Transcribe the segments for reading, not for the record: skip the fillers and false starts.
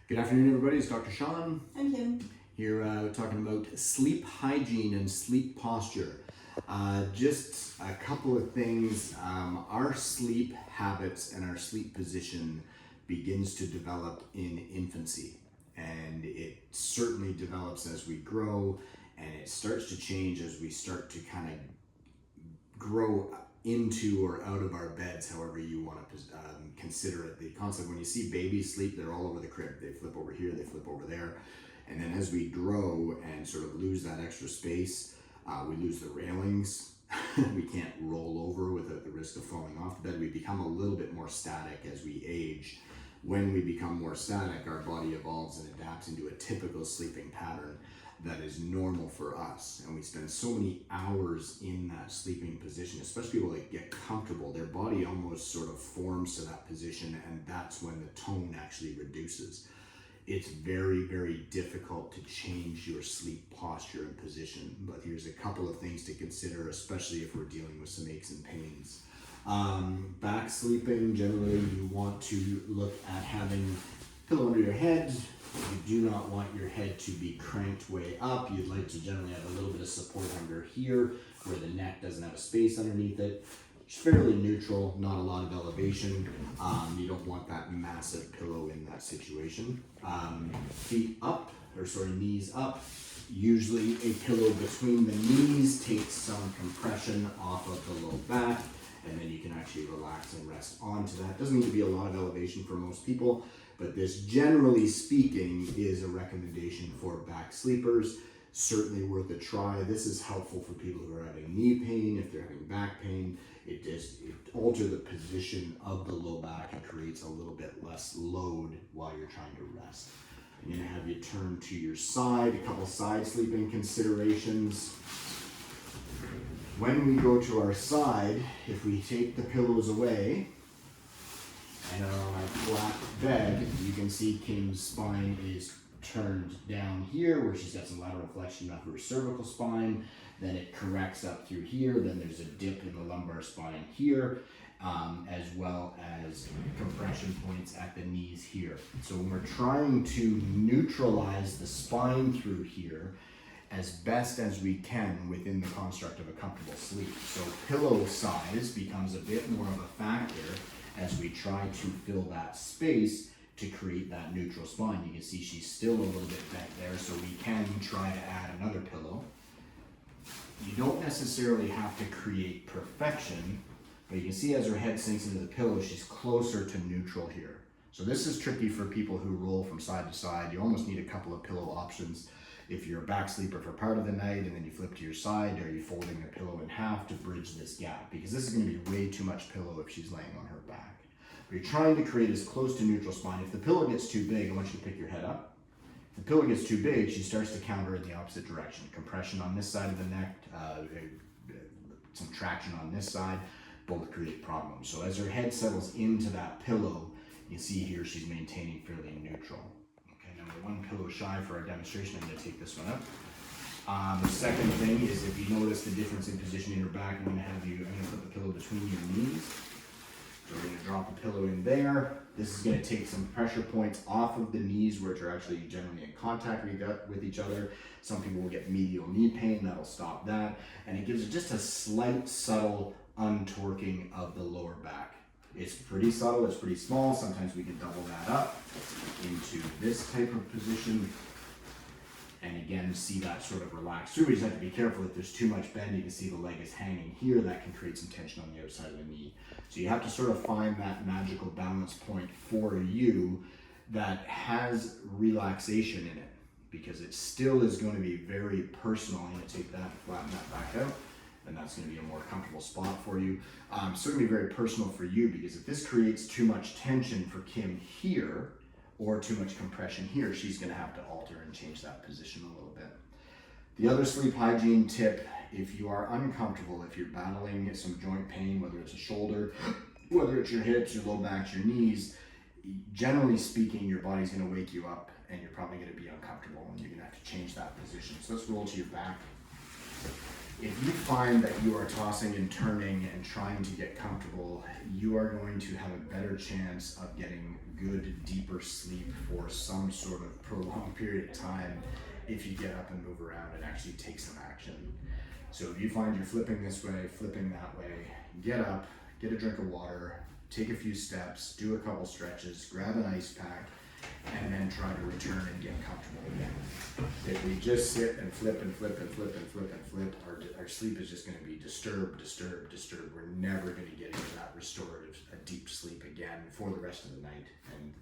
Good afternoon, everybody. It's Dr. Sean And Kim. here talking about sleep hygiene and sleep posture. Just a couple of things. Our sleep habits and our sleep position begins to develop in infancy, and it certainly develops as we grow, and it starts to change as we start to kind of grow into or out of our beds, however you want to consider it. The concept, when you see babies sleep, they're all over the crib. They flip over here, they flip over there. And then as we grow and sort of lose that extra space, we lose the railings. We can't roll over without the risk of falling off the bed. We become a little bit more static as we age. When we become more static, our body evolves and adapts into a typical sleeping pattern that is normal for us, and we spend so many hours in that sleeping position, especially people that get comfortable. Their body almost sort of forms to that position, and that's when the tone actually reduces. It's very, very difficult to change your sleep posture and position, but here's a couple of things to consider, especially if we're dealing with some aches and pains. Back sleeping, generally you want to look at having a pillow under your head. You do not want your head to be cranked way up. You'd like to generally have a little bit of support under here where the neck doesn't have a space underneath it. It's fairly neutral, not a lot of elevation. You don't want that massive pillow in that situation. Feet up, knees up. Usually a pillow between the knees takes some compression off of the low back, and then you can actually relax and rest onto that. Doesn't need to be a lot of elevation for most people, but this, generally speaking, is a recommendation for back sleepers. Certainly worth a try. This is helpful for people who are having knee pain, if they're having back pain. It alters the position of the low back and creates a little bit less load while you're trying to rest. I'm going to have you turn to your side, a couple side sleeping considerations. When we go to our side, if we take the pillows away and are on our flat bed, you can see Kim's spine is turned down here where she's got some lateral flexion of her cervical spine. Then it corrects up through here. Then there's a dip in the lumbar spine here, as well as compression points at the knees here. So when we're trying to neutralize the spine through here as best as we can within the construct of a comfortable sleep. So pillow size becomes a bit more of a factor as we try to fill that space to create that neutral spine. You can see she's still a little bit bent there, so we can try to add another pillow. You don't necessarily have to create perfection, but you can see as her head sinks into the pillow, she's closer to neutral here. So this is tricky for people who roll from side to side. You almost need a couple of pillow options. If you're a back sleeper for part of the night and then you flip to your side, are you folding the pillow in half to bridge this gap? Because this is going to be way too much pillow if she's laying on her back. But you're trying to create as close to neutral spine. If the pillow gets too big, I want you to pick your head up. If the pillow gets too big, she starts to counter in the opposite direction. Compression on this side of the neck, some traction on this side, both create problems. So as her head settles into that pillow, you see here she's maintaining fairly neutral. Okay, now we're one pillow shy for our demonstration. I'm going to take this one up. The second thing is, if you notice the difference in position in your back, I'm going to put the pillow between your knees. So we're going to drop a pillow in there. This is going to take some pressure points off of the knees, which are actually generally in contact with each other. Some people will get medial knee pain. That'll stop that. And it gives just a slight, subtle untorquing of the lower back. It's pretty subtle. It's pretty small. Sometimes we can double that up into this type of position. And again, see that sort of relax through. We just have to be careful. If there's too much bend, you can see the leg is hanging here. That can create some tension on the outside of the knee. So you have to sort of find that magical balance point for you that has relaxation in it, because it still is going to be very personal. I'm going to take that and flatten that back out, and that's going to be a more comfortable spot for you. Certainly very personal for you, because if this creates too much tension for Kim here, or too much compression here, she's going to have to alter and change that position a little bit. The other sleep hygiene tip, if you are uncomfortable, if you're battling some joint pain, whether it's a shoulder, whether it's your hips, your low back, your knees, generally speaking, your body's going to wake you up and you're probably going to be uncomfortable and you're going to have to change that position. So let's roll to your back. If you find that you are tossing and turning and trying to get comfortable, you are going to have a better chance of getting good, deeper sleep for some sort of prolonged period of time if you get up and move around and actually take some action. So if you find you're flipping this way, flipping that way, get up, get a drink of water, take a few steps, do a couple stretches, grab an ice pack, and then try to return and get comfortable again. If we just sit and flip and flip and flip and flip and flip, our sleep is just going to be disturbed. We're never going to get into that restorative, a deep sleep again for the rest of the night, and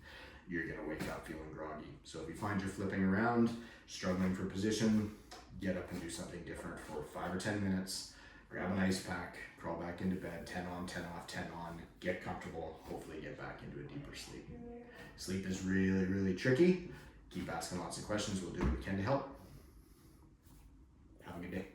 you're going to wake up feeling groggy. So if you find you're flipping around, struggling for position, get up and do something different for 5 or 10 minutes. Grab an ice pack, crawl back into bed, 10 on, 10 off, 10 on, get comfortable, hopefully get back into a deeper sleep. Sleep is really, really tricky. Keep asking lots of questions. We'll do what we can to help. Have a good day.